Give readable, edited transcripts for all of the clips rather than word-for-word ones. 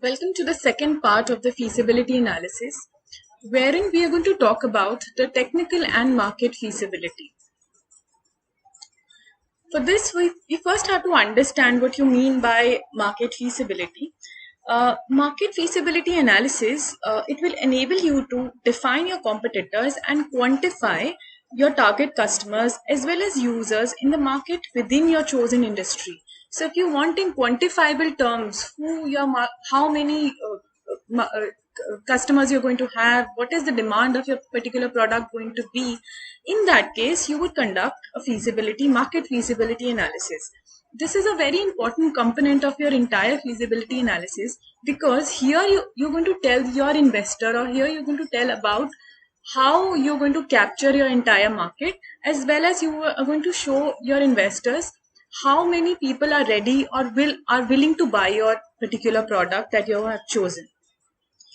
Welcome to the second part of the feasibility analysis, wherein we are going to talk about the technical and market feasibility. For this, we first have to understand what you mean by market feasibility. Market feasibility analysis, it will enable you to define your competitors and quantify your target customers as well as users in the market within your chosen industry. So if you want in quantifiable terms, how many customers you're going to have, what is the demand of your particular product going to be, in that case, you would conduct a market feasibility analysis. This is a very important component of your entire feasibility analysis because here you're going to tell your investor, or here you're going to tell about how you're going to capture your entire market, as well as you are going to show your investors how many people are ready or are willing to buy your particular product that you have chosen.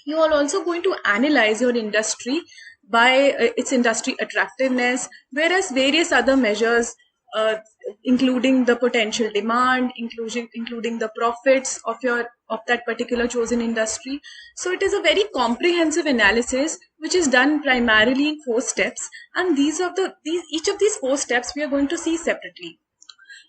You are also going to analyze your industry by its industry attractiveness, whereas various other measures, uh, including the potential demand, including the profits of that particular chosen industry. So it is a very comprehensive analysis which is done primarily in 4 steps, and each of these 4 steps we are going to see separately.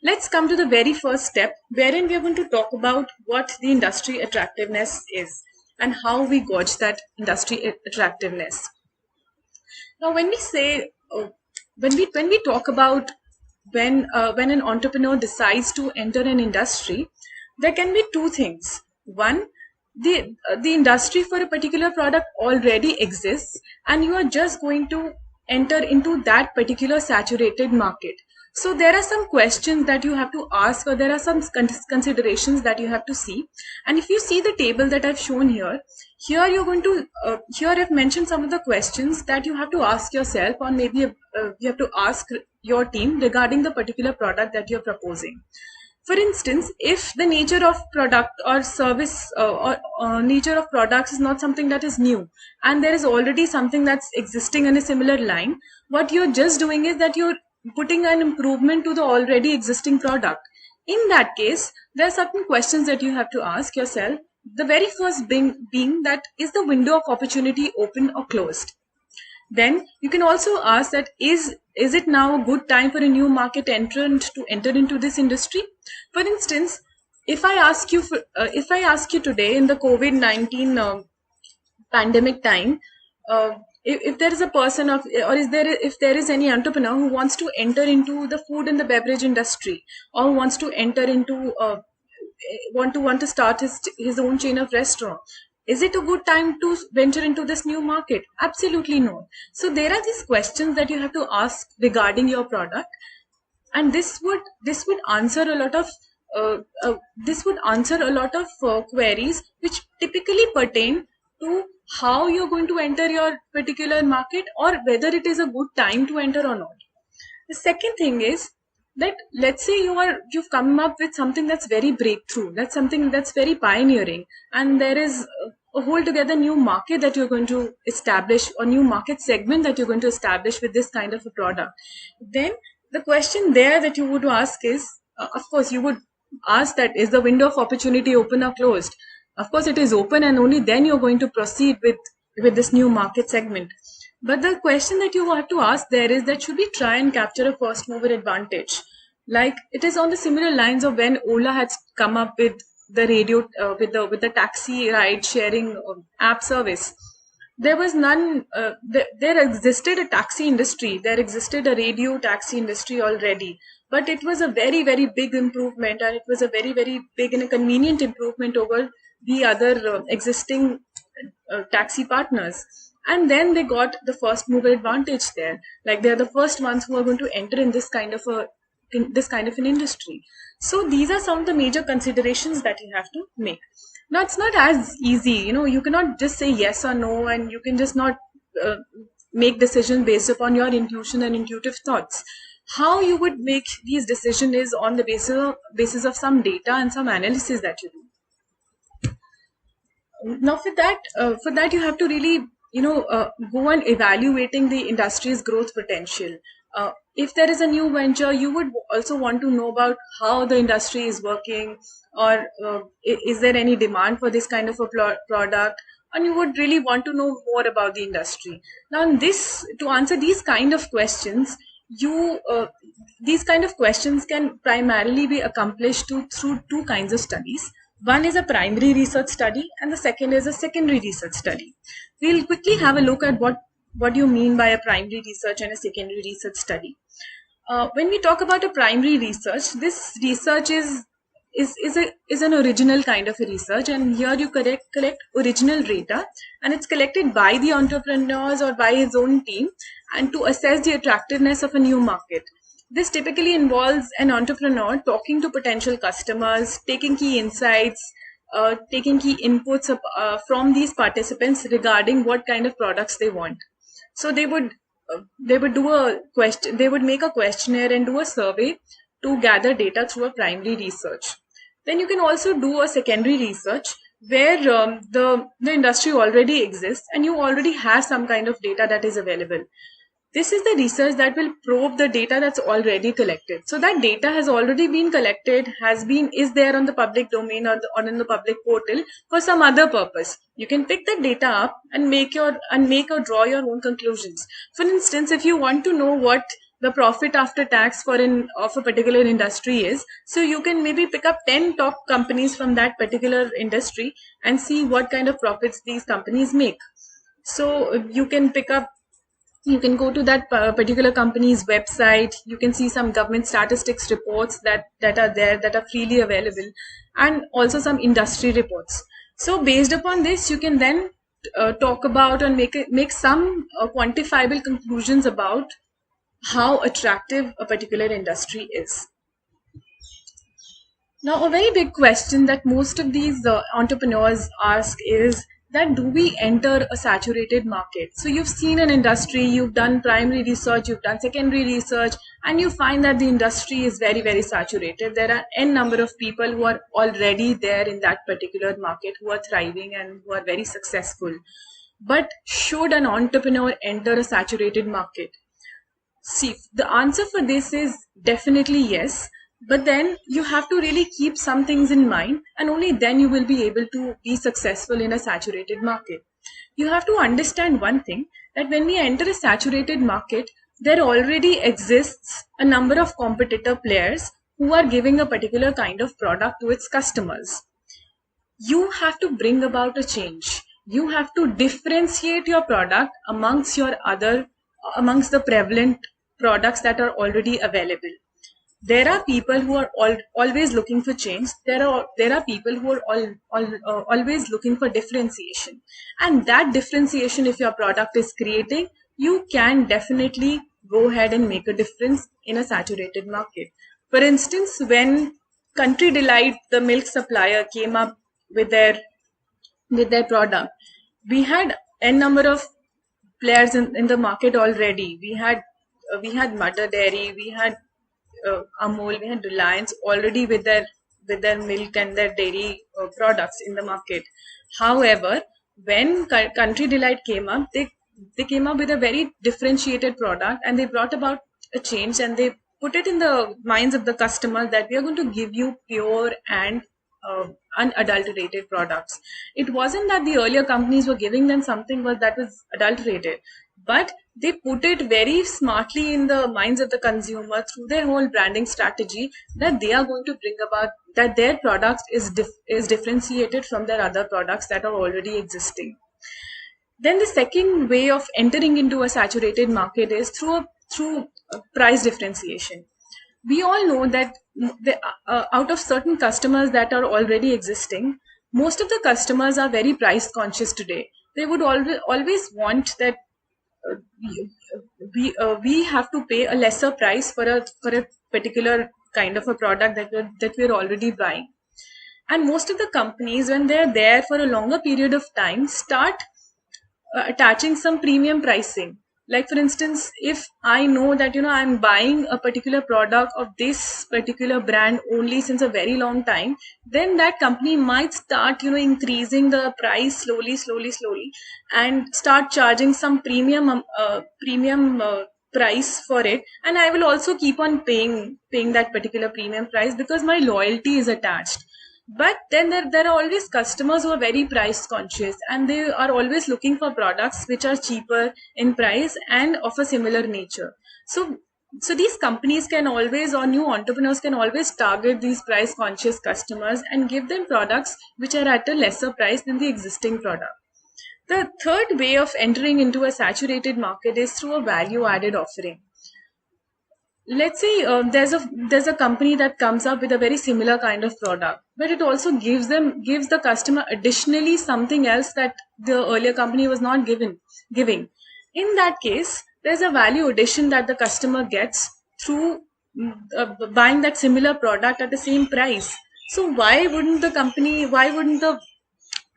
Let's come to the very first step, wherein we are going to talk about what the industry attractiveness is and how we gauge that industry attractiveness. Now, when we say, when we talk about when an entrepreneur decides to enter an industry, there can be two things. One, the industry for a particular product already exists, and you are just going to enter into that particular saturated market. So there are some questions that you have to ask, or there are some considerations that you have to see. And if you see the table that I've shown here you're going to here I've mentioned some of the questions that you have to ask yourself, or maybe you have to ask your team regarding the particular product that you're proposing. For instance, if the nature of product or service or nature of products is not something that is new, and there is already something that's existing in a similar line, what you're just doing is that you're putting an improvement to the already existing product. In that case, there are certain questions that you have to ask yourself. The very first being that, is the window of opportunity open or closed? Then you can also ask that, is it now a good time for a new market entrant to enter into this industry? For instance, if I ask you today in the COVID-19 pandemic time, if there is a person of, or is there if there is any entrepreneur who wants to enter into the food and the beverage industry, or wants to enter into want to start his own chain of restaurant, is it a good time to venture into this new market? Absolutely no. So there are these questions that you have to ask regarding your product, and this would answer a lot of queries which typically pertain to how you're going to enter your particular market, or whether it is a good time to enter or not. The second thing is that, let's say you've come up with something that's very breakthrough, that's something that's very pioneering, and there is a whole together new market that you're going to establish, or new market segment that you're going to establish with this kind of a product. Then the question there that you would ask is, of course you would ask that, is the window of opportunity open or closed? Of course it is open, and only then you're going to proceed with this new market segment. But the question that you have to ask there is that, should we try and capture a first mover advantage? Like, it is on the similar lines of when Ola had come up with the radio, with the taxi ride sharing app service. There was none. There existed a taxi industry. There existed a radio taxi industry already, but it was a very very big improvement, and it was a very very big and a convenient improvement over the other existing taxi partners. And then they got the first mover advantage there, like they're the first ones who are going to enter in this kind of an industry. So these are some of the major considerations that you have to make. Now, it's not as easy, you cannot just say yes or no, and you can just not uh, make decisions based upon your intuition and intuitive thoughts. How you would make these decisions is on the basis of some data and some analysis that you do. Now, for that you have to really go on evaluating the industry's growth potential. If there is a new venture, you would also want to know about how the industry is working, or is there any demand for this kind of a product, and you would really want to know more about the industry. Now, in this, to answer these kind of questions, you these kind of questions can primarily be accomplished through two kinds of studies. One is a primary research study, and the second is a secondary research study. We'll quickly have a look at what you mean by a primary research and a secondary research study. When we talk about a primary research, this research is an original kind of a research, and here you collect original data, and it's collected by the entrepreneurs or by his own team, and to assess the attractiveness of a new market. This typically involves an entrepreneur talking to potential customers, taking key insights, taking key inputs from these participants regarding what kind of products they want. So they would do a question. They would make a questionnaire and do a survey to gather data through a primary research. Then you can also do a secondary research where the industry already exists and you already have some kind of data that is available. This is the research that will probe the data that's already collected. So that data has already been collected, is there on the public domain or in the public portal for some other purpose. You can pick that data up and make or draw your own conclusions. For instance, if you want to know what the profit after tax of a particular industry is, so you can maybe pick up 10 top companies from that particular industry and see what kind of profits these companies make. So you can go to that particular company's website. You can see some government statistics reports that are there, that are freely available, and also some industry reports. So based upon this, you can then talk about and make some quantifiable conclusions about how attractive a particular industry is. Now, a very big question that most of these entrepreneurs ask is that, do we enter a saturated market? So you've seen an industry, you've done primary research, you've done secondary research, and you find that the industry is very, very saturated. There are n number of people who are already there in that particular market, who are thriving and who are very successful. But should an entrepreneur enter a saturated market? See, the answer for this is definitely yes. But then you have to really keep some things in mind, and only then you will be able to be successful in a saturated market. You have to understand one thing, that when we enter a saturated market, there already exists a number of competitor players who are giving a particular kind of product to its customers. You have to bring about a change. You have to differentiate your product amongst the prevalent products that are already available. There are people who are always looking for change. There are people who are always looking for differentiation, and that differentiation, if your product is creating, you can definitely go ahead and make a difference in a saturated market. For instance, when Country Delight, the milk supplier, came up with their product, we had a number of players in the market already. We had Mother Dairy, we had Amul, we had Reliance already with their milk and their dairy products in the market. However, when Country Delight came up, they came up with a very differentiated product, and they brought about a change, and they put it in the minds of the customer that we are going to give you pure and unadulterated products. It wasn't that the earlier companies were giving them something that was adulterated, but they put it very smartly in the minds of the consumer through their whole branding strategy, that they are going to bring about that their product is differentiated from their other products that are already existing. Then the second way of entering into a saturated market is through price differentiation. We all know that out of certain customers that are already existing, most of the customers are very price conscious today. They would always want that we have to pay a lesser price for a particular kind of a product that we're already buying. And most of the companies, when they're there for a longer period of time, start attaching some premium pricing. Like, for instance, if I know that I'm buying a particular product of this particular brand only since a very long time, then that company might start increasing the price slowly, and start charging some premium price for it, and I will also keep on paying that particular premium price because my loyalty is attached. But then there are always customers who are very price conscious, and they are always looking for products which are cheaper in price and of a similar nature. So these companies can always, or new entrepreneurs can always target these price conscious customers and give them products which are at a lesser price than the existing product. The third way of entering into a saturated market is through a value added offering. Let's say there's a company that comes up with a very similar kind of product, but it also gives the customer additionally something else that the earlier company was not giving. In that case, there's a value addition that the customer gets through buying that similar product at the same price. So why wouldn't the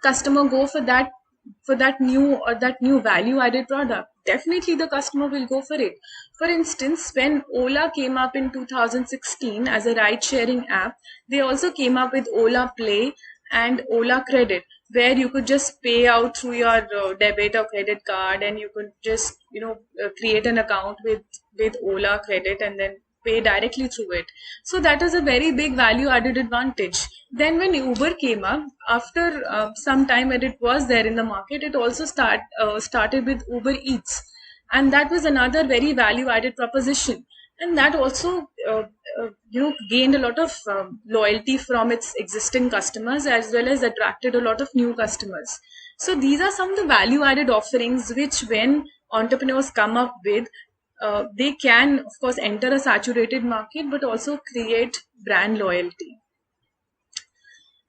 customer go for that new value added product? Definitely the customer will go for it. For instance, when Ola came up in 2016 as a ride sharing app, they also came up with Ola Play and Ola Credit, where you could just pay out through your debit or credit card, and you could just create an account with Ola Credit and then pay directly through it. So that is a very big value added advantage. Then when Uber came up, after some time when it was there in the market, it also started with Uber Eats, and that was another very value added proposition, and that also gained a lot of loyalty from its existing customers, as well as attracted a lot of new customers. So these are some of the value added offerings which, when entrepreneurs come up with, they can of course enter a saturated market but also create brand loyalty.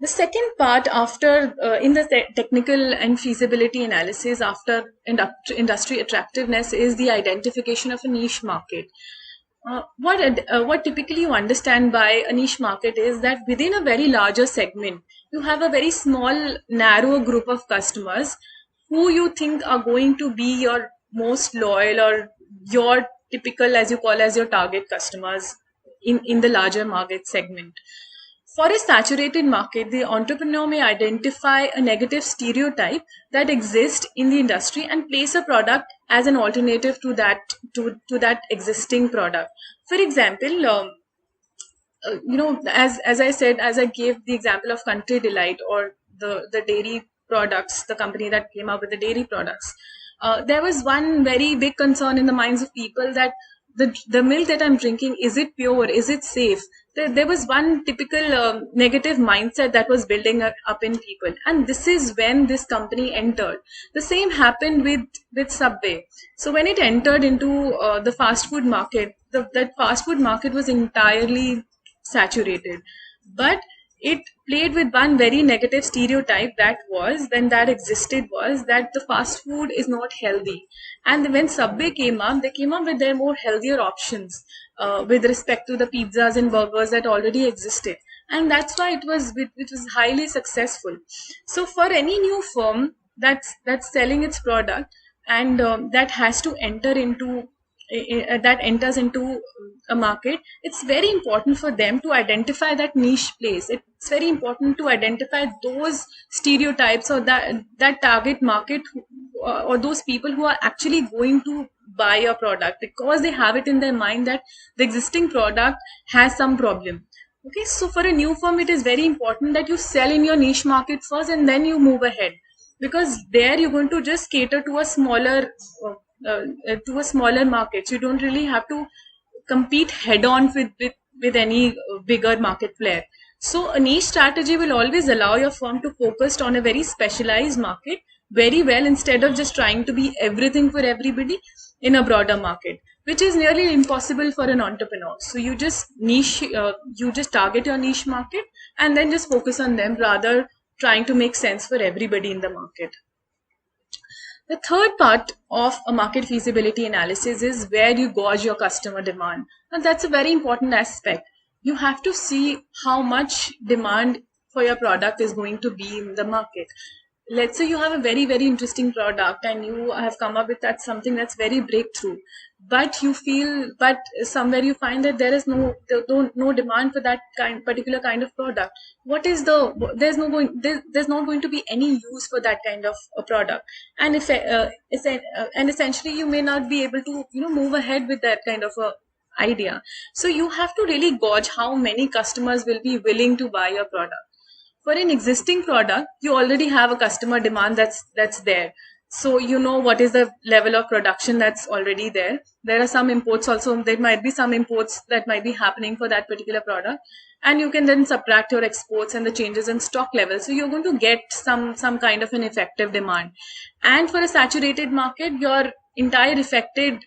The second part, after in the technical and feasibility analysis, after industry attractiveness, is the identification of a niche market. What typically you understand by a niche market is that within a very larger segment, you have a very small, narrow group of customers who you think are going to be your most loyal, or your typical, as you call, as your target customers in the larger market segment. For a saturated market, the entrepreneur may identify a negative stereotype that exists in the industry and place a product as an alternative to that existing product. For example, as I said, as I gave the example of Country Delight, or the dairy products, the company that came up with the dairy products. There was one very big concern in the minds of people that the milk that I'm drinking, is it pure? Is it safe? There was one typical negative mindset that was building up in people, and this is when this company entered. The same happened with Subway. So when it entered into the fast food market, that fast food market was entirely saturated, but it played with one very negative stereotype that existed, was that the fast food is not healthy. And when Subway came up, they came up with their more healthier options with respect to the pizzas and burgers that already existed, and that's why it was highly successful. So for any new firm that's selling its product, and that has to enter into that enters into a market, it's very important for them to identify that niche place. It's very important to identify those stereotypes, or that target market, or those people who are actually going to buy a product because they have it in their mind that the existing product has some problem. Okay, so for a new firm, it is very important that you sell in your niche market first and then you move ahead, because there you're going to just cater to a smaller market. You don't really have to compete head on with any bigger market player. So a niche strategy will always allow your firm to focus on a very specialized market very well, instead of just trying to be everything for everybody in a broader market, which is nearly impossible for an entrepreneur. So you just target your niche market and then just focus on them, rather trying to make sense for everybody in the market. The third part of a market feasibility analysis is where you gauge your customer demand. And that's a very important aspect. You have to see how much demand for your product is going to be in the market. let's say you have a very interesting product and you have come up with that something that's very breakthrough, but somewhere you find that there is no demand for that particular kind of product. What is there's not going to be any use for that kind of a product, and and essentially you may not be able to move ahead with that kind of a idea. So you have to really gauge how many customers will be willing to buy your product. For an existing product, you already have a customer demand that's there. So you know what is the level of production that's already there. There are some imports also. There might be some imports that might be happening for that particular product, and you can then subtract your exports and the changes in stock level. So you're going to get some kind of an effective demand. And for a saturated market, your effective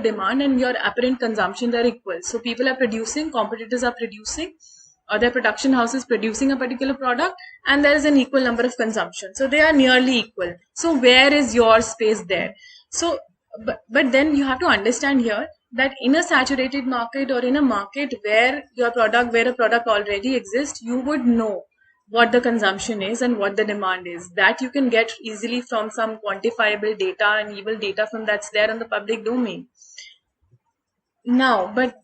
demand and your apparent consumption are equal. So people are producing, competitors are producing, other production houses producing a particular product, and there is an equal number of consumption, so they are nearly equal. So where is your space there? So but then you have to understand here that in a saturated market, or in a market where a product already exists, you would know what the consumption is and what the demand is. That you can get easily from some quantifiable data and even data from that's there in the public domain. Now, but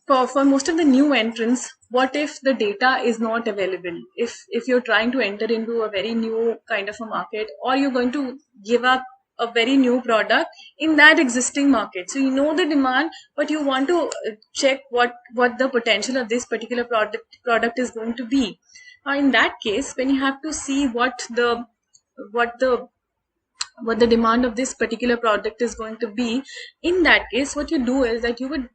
for most of the new entrants, what if the data is not available? If you're trying to enter into a very new kind of a market, or you're going to give up a very new product in that existing market. So you know the demand, but you want to check what the potential of this particular product is going to be. In that case, when you have to see what the what the demand of this particular product is going to be, in that case what you do is that you would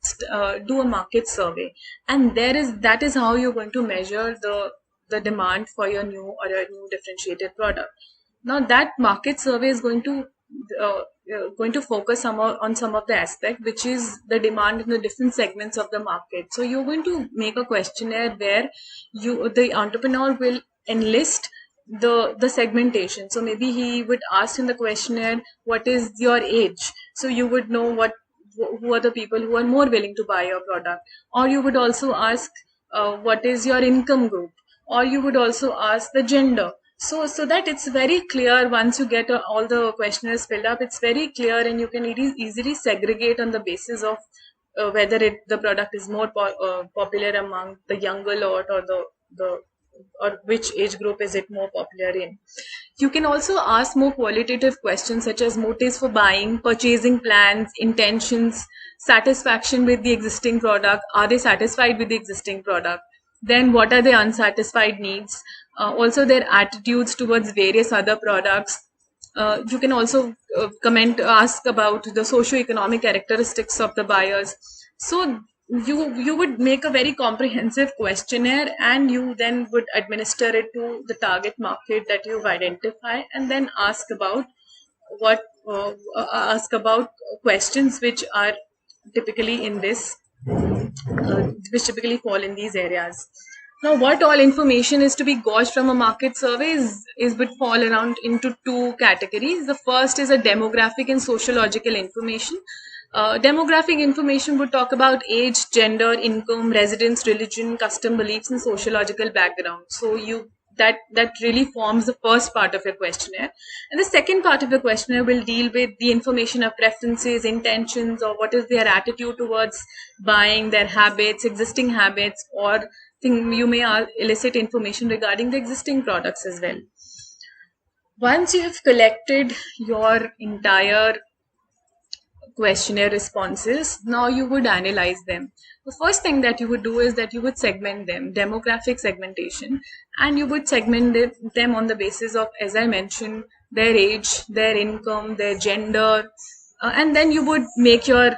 do a market survey, and that is how you're going to measure the demand for your new or your new differentiated product. Now that market survey is going to focus on some of the aspect, which is the demand in the different segments of the market. So you're going to make a questionnaire where the entrepreneur will enlist the segmentation. So maybe he would ask in the questionnaire, what is your age? So you would know who are the people who are more willing to buy your product. Or you would also ask what is your income group, or you would also ask the gender. So that it's very clear. Once you get all the questionnaires filled up, it's very clear, and you can easily segregate on the basis of whether the product is more popular among the younger lot, or the or which age group is it more popular in. You can also ask more qualitative questions such as motives for buying, purchasing plans, intentions, satisfaction with the existing product. Are they satisfied with the existing product? Then what are their unsatisfied needs? Also their attitudes towards various other products. You can also ask about the socio-economic characteristics of the buyers. So you would make a very comprehensive questionnaire, and you then would administer it to the target market that you've identified, and then what ask about questions which are typically in this which typically fall in these areas. Now, what all information is to be gauged from a market survey would fall around into two categories. The first is a demographic and sociological information. Demographic information would talk about age, gender, income, residence, religion, custom beliefs, and sociological background. So that really forms the first part of your questionnaire. And the second part of the questionnaire will deal with the information of preferences, intentions, or what is their attitude towards buying, their habits, existing habits, or you may elicit information regarding the existing products as well. Once you have collected your entire questionnaire responses, now you would analyze them. The first thing that you would do is that you would segment them, demographic segmentation, and you would segment them on the basis of, as I mentioned, their age, their income, their gender, and then you would make your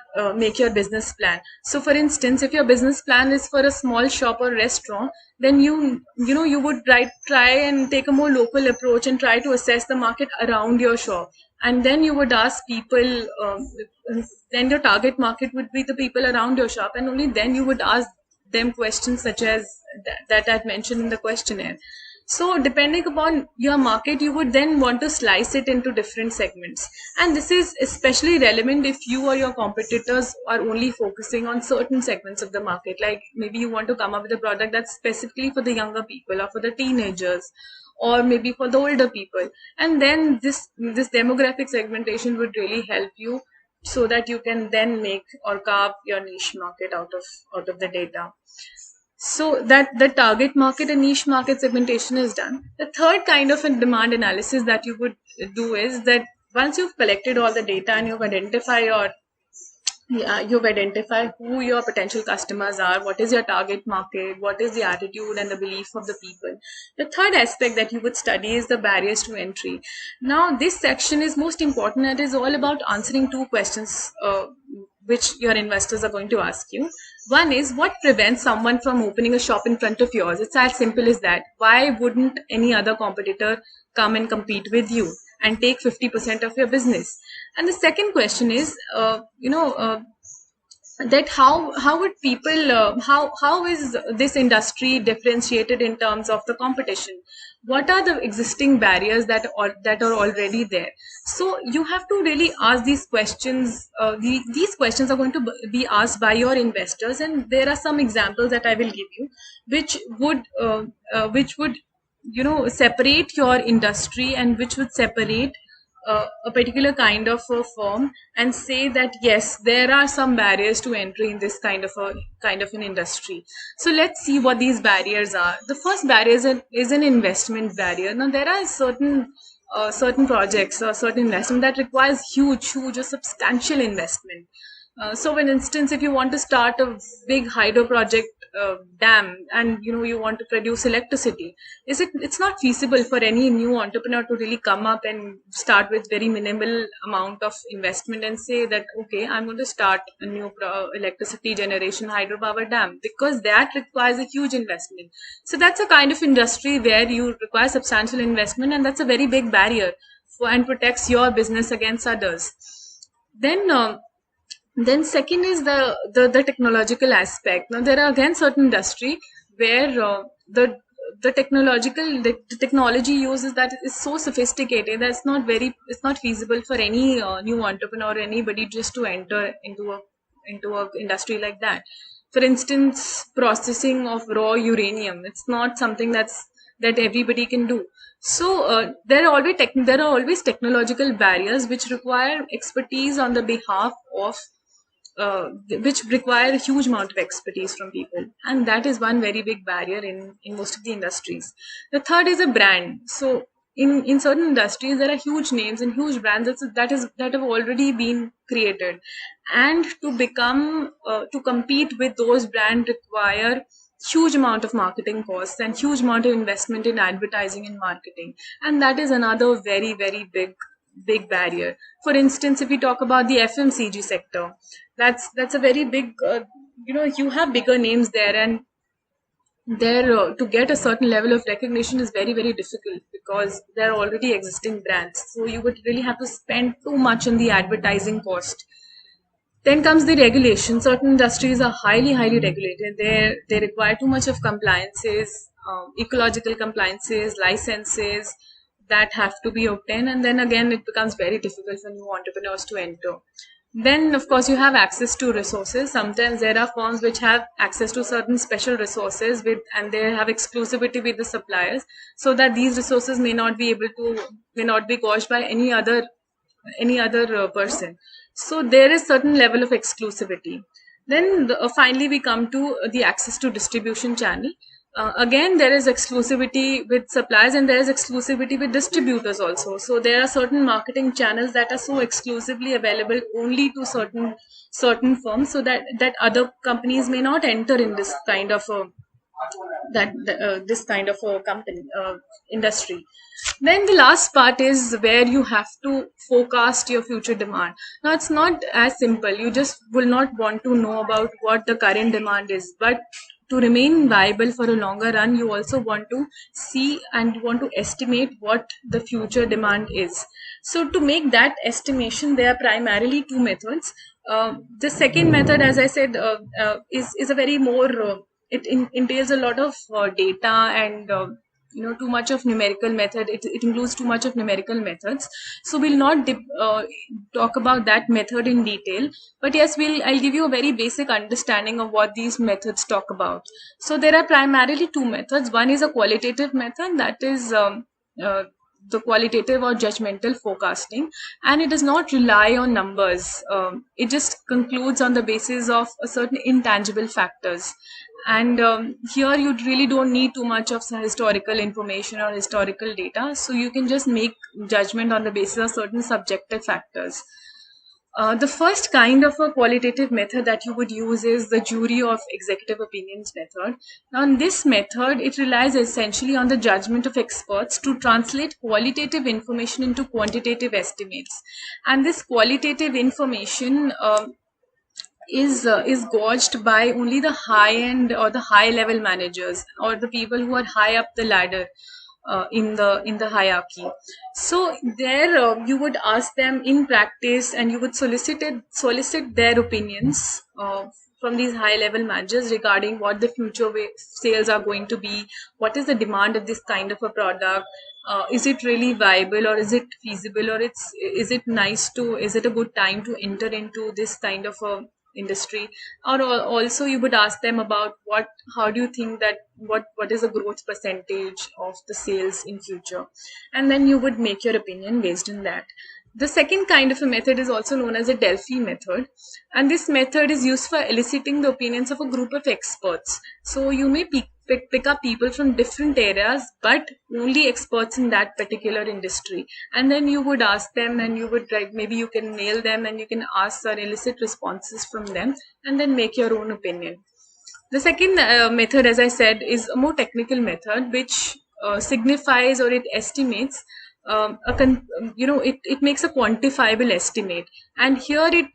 business plan. So for instance, if your business plan is for a small shop or restaurant, then you would try and take a more local approach and try to assess the market around your shop. And then you would ask people, then your target market would be the people around your shop, and only then you would ask them questions such as that I've mentioned in the questionnaire. So depending upon your market, you would then want to slice it into different segments. And this is especially relevant if you or your competitors are only focusing on certain segments of the market. Like maybe you want to come up with a product that's specifically for the younger people or for the teenagers, or maybe for the older people. And then this demographic segmentation would really help you, so that you can then make or carve your niche market out of the data. So that the target market and niche market segmentation is done. The third kind of a demand analysis that you would do is that once you've collected all the data and you've identified who your potential customers are, what is your target market, what is the attitude and the belief of the people. The third aspect that you would study is the barriers to entry. Now, this section is most important and is all about answering two questions which your investors are going to ask you. One is, what prevents someone from opening a shop in front of yours? It's as simple as that. Why wouldn't any other competitor come and compete with you and take 50% of your business? And the second question is, that how would people how is this industry differentiated in terms of the competition? What are the existing barriers that are already there? So you have to really ask these questions. These questions are going to be asked by your investors, and there are some examples that I will give you, which would separate your industry, and which would separate a particular kind of a firm, and say that yes, there are some barriers to entry in this kind of an industry. So let's see what these barriers are. The first barrier is an investment barrier. Now, there are certain projects or certain investment that requires huge or substantial investment. So, for instance, if you want to start a big hydro project, dam, and you want to produce electricity, it's not feasible for any new entrepreneur to really come up and start with very minimal amount of investment and say that, okay, I'm going to start a new electricity generation hydropower dam, because that requires a huge investment. So that's a kind of industry where you require substantial investment, and that's a very big barrier and protects your business against others. Then second is the technological aspect. Now, there are again certain industry where the technology used that is so sophisticated that it's not feasible for any new entrepreneur or anybody just to enter into a industry like that. For instance, processing of raw uranium, it's not something that everybody can do. So there are always technological barriers which require expertise on the behalf of which require a huge amount of expertise from people, and that is one very big barrier in most of the industries. The third is a brand. So in certain industries there are huge names and huge brands that have already been created, and to compete with those brands require huge amount of marketing costs and huge amount of investment in advertising and marketing, and that is another very big barrier. For instance, if we talk about the FMCG sector, that's a very big you have bigger names there, and there to get a certain level of recognition is very difficult, because there are already existing brands, so you would really have to spend too much on the advertising cost. Then comes the regulation. Certain industries are highly regulated. They require too much of compliances, ecological compliances, licenses that have to be obtained, and then again it becomes very difficult for new entrepreneurs to enter. Then, of course, you have access to resources. Sometimes there are firms which have access to certain special resources and they have exclusivity with the suppliers, so that these resources may not be gauged by any other person. So there is certain level of exclusivity. Then finally we come to the access to distribution channel. Again, there is exclusivity with suppliers and there is exclusivity with distributors also. So there are certain marketing channels that are so exclusively available only to certain firms, so that other companies may not enter in this kind of this kind of a company industry. Then the last part is where you have to forecast your future demand. Now, it's not as simple. You just will not want to know about what the current demand is, but to remain viable for a longer run, you also want to see and you want to estimate what the future demand is. So to make that estimation, there are primarily two methods. The second method, as I said, is a very more entails a lot of data and too much of numerical method. It includes too much of numerical methods. So we'll not talk about that method in detail. But yes, I'll give you a very basic understanding of what these methods talk about. So there are primarily two methods. One is a qualitative method, that is uh, the qualitative or judgmental forecasting, and it does not rely on numbers. It just concludes on the basis of a certain intangible factors. And here you really don't need too much of some historical information or historical data, so you can just make judgment on the basis of certain subjective factors. The first kind of a qualitative method that you would use is the jury of executive opinions method. Now, in this method, it relies essentially on the judgment of experts to translate qualitative information into quantitative estimates. And this qualitative information is gauged by only the high end or the high level managers, or the people who are high up the ladder in the hierarchy. So there you would ask them in practice, and you would solicit their opinions from these high level managers regarding what the future sales are going to be, what is the demand of this kind of a product, is it really viable, or is it feasible, or is it nice to, is it a good time to enter into this kind of a industry. Or also you would ask them about how do you think that what is the growth percentage of the sales in future, and then you would make your opinion based on that. The second kind of a method is also known as a Delphi method, and this method is used for eliciting the opinions of a group of experts. So you may pick up people from different areas, but only experts in that particular industry, and then you would ask them, and you would like, maybe you can nail them, and you can ask or elicit responses from them, and then make your own opinion. The second method, as I said, is a more technical method, which signifies or it estimates it makes a quantifiable estimate. And here it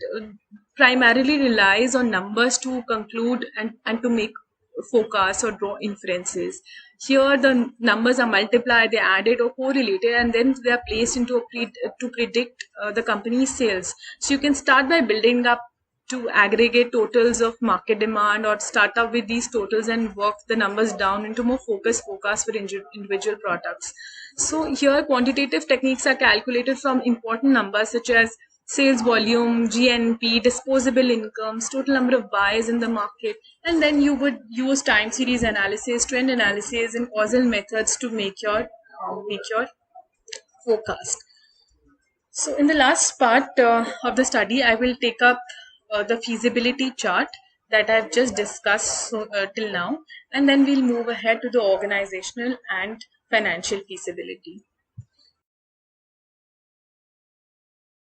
primarily relies on numbers to conclude and to make forecasts or draw inferences. Here the numbers are multiplied, they're added or correlated, and then they are placed into to predict the company's sales. So you can start by building up to aggregate totals of market demand, or start up with these totals and work the numbers down into more focused forecasts for individual products. So here quantitative techniques are calculated from important numbers such as sales volume, GNP, disposable incomes, total number of buyers in the market, and then you would use time series analysis, trend analysis, and causal methods to make your forecast. So in the last part of the study, I will take up the feasibility chart that I've just discussed till now, and then we'll move ahead to the organizational and financial feasibility.